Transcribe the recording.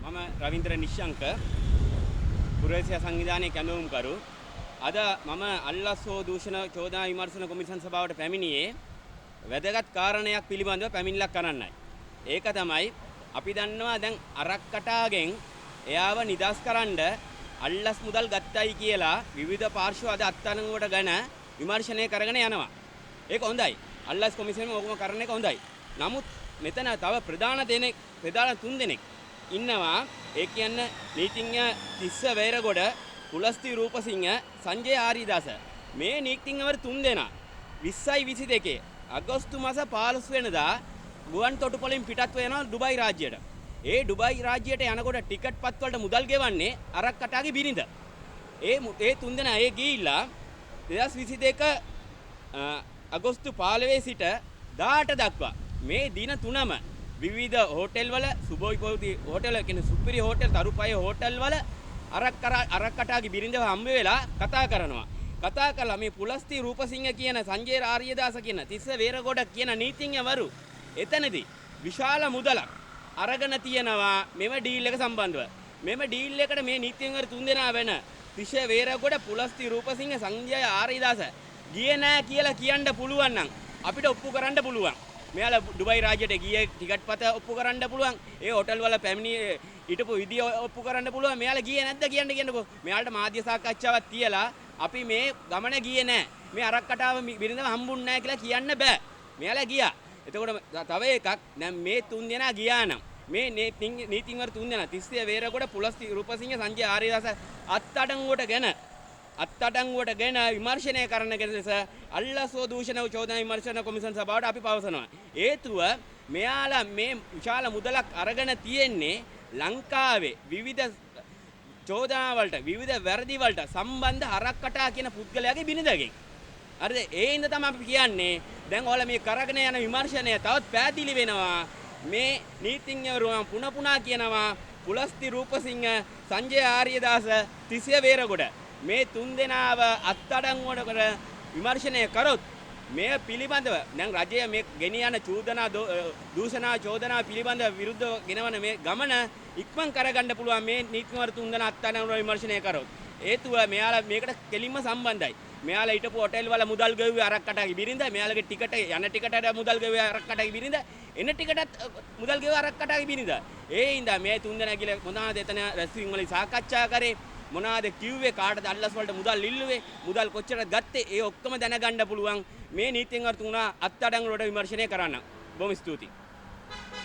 මම රවීන්ද්‍ර නිශ්ශංක පුරවැසියා සංවිධානයේ කැඳවුම්කරු. අද මම අල්ලස්සෝ දූෂණ චෝදනා විමර්ශන කොමිෂන් සභාවට පැමිණියේ වැදගත් කාරණයක් පිළිබඳව පැමිණිල්ලක් කරන්නයි. ඒක තමයි අපි දන්නවා දැන් අරක් කටාගෙන් එයාව නිදහස්කරන්න අල්ලස් මුදල් ගත්තයි කියලා විවිධ පාර්ශ්ව අද අත්අඩංගුවට ගෙන විමර්ශනය කරගෙන යනවා. ඒක හොඳයි. අල්ලස් කොමිෂනුම ඕකම කරන එක හොඳයි. නමුත් මෙතන තව ප්‍රධාන තුන් දෙනෙක් ඉන්නවා. ඒ කියන්නේ නීතිඥ තිස්ස වේරගොඩ, පුලස්ති රූපසිංහ, සංජය ආරිදාස. මේ නීතිඥවරු තුන් දෙනා 20යි 22 අගෝස්තු මාස 15 වෙනිදා ගුවන් තොටුපළින් පිටත් වෙනවා ඩුබායි රාජ්‍යයට. ඒ ඩුබායි රාජ්‍යයට යනකොට ටිකට් පත් වලට මුදල් ගෙවන්නේ අරක් කටාගේ බිරිඳ. ඒ තුන් දෙනා ගිහිල්ලා 2022 අගෝස්තු 15 සිට 18 දක්වා මේ දින තුනම විවිධ හෝටල් වල සුබෝයි පොති හෝටල් කියන්නේ සුපිරි හෝටල් තරුපය හෝටල් වල අරක් කටාගේ බිරිඳව හම්බ වෙලා කතා කරනවා. කතා කළා මේ පුලස්ති රූපසිංහ කියන සංජය ආර්යදාස කියන තිස්ස වේරගොඩ කියන නීතිඥවරු එතනදී විශාල මුදලක් අරගෙන තියෙනවා මෙම ඩීල් එක සම්බන්ධව. මෙම ඩීල් එකට මේ නීතිඥවරු තුන්දෙනා වෙන තිස්ස වේරගොඩ, පුලස්ති රූපසිංහ, සංජය ආර්යදාස ගියේ නෑ කියලා කියන්න පුළුවන් නම් අපිට ඔප්පු කරන්න පුළුවන්. මෙයාලා ඩුබායි රාජ්‍යයට ගියේ ටිකට් පත ඔප්පු කරන්න පුළුවන්. ඒ හෝටල් වල පැමිණි හිටපු විදිය ඔප්පු කරන්න පුළුවන්. මෙයාලා ගියේ නැද්ද කියන්නකෝ. මෙයාලට මාධ්‍ය සාකච්ඡාවක් තියලා අපි මේ ගමන ගියේ නෑ. මේ අරක් කටාව බිරිඳව හම්බුන්නේ නෑ කියලා කියන්න බෑ. මෙයාලා ගියා. එතකොට තව එකක් දැන් මේ තුන් දෙනා ගියා නම් මේ නීතිඥවරු තුන් දෙනා තිස්සේ වේරගොඩ, පුලස්ති රූපසිංහ, සංජය ආර්යදාස අත්අඩංගුවට ගෙන විමර්ශනය කරන ලෙස අල්ලස්සෝ දූෂණ චෝදනා විමර්ශන කොමිෂන් සභාවට අපි පවසනවා. හේතුව මෙයාලා මේ විශාල මුදලක් අරගෙන තියෙන්නේ ලංකාවේ විවිධ චෝදනා වලට, විවිධ වැරදි වලට සම්බන්ධ අරක් කටා කියන පුද්ගලයාගේ බිරිඳගෙන්. හරිද? ඒ හින්දා තමයි අපි කියන්නේ දැන් ඔයාලා මේ කරගෙන යන විමර්ශනය තවත් පැහැදිලි වෙනවා. මේ නීතිඥවරු පුනා කියනවා පුලස්ති රූපසිංහ, සංජය ආර්යදාස, තිස්සේ වේරගොඩ මේ තුන් දෙනාව අත්අඩංගුවට කර විමර්ශනය කරොත් මේ පිළිබඳව දැන් රජය මේ ගෙනියන දූෂණ චෝදනා පිළිබඳව විරුද්ධව ගෙනවන මේ ගමන ඉක්මන් කරගන්න පුළුවන් මේ නීතිඥවරු තුන් දෙනා අත්අඩංගුවට විමර්ශනය කරොත්. හේතුව මෙයාලා මේකට කෙලින්ම සම්බන්ධයි. මෙයාලා හිටපු හෝටල් වල මුදල් ගෙවුවේ අරක් කටාගේ බිරිඳ, මෙයාලගේ ටිකට් යන ටිකටට මුදල් ගෙවුවේ අරක් කටාගේ බිරිඳ, එන ටිකටත් මුදල් ගෙවුවේ අරක් කටාගේ බිරිඳ. ඒ හින්දා මේ තුන් දෙනා කියලා මොනවාද එතන රැස්වීම වලින් සාකච්ඡා කරේ, මොනවාද කිව්වේ, කාටද අල්ලස් වලට මුදල් ඉල්ලුවේ, මුදල් කොච්චරද ගත්තේ, ඒ ඔක්කොම දැනගන්න පුළුවන් මේ නීතිඥවරු තුනා අත්අඩංගුවට විමර්ශනය කරන්න. බොහොම ස්තුතියි.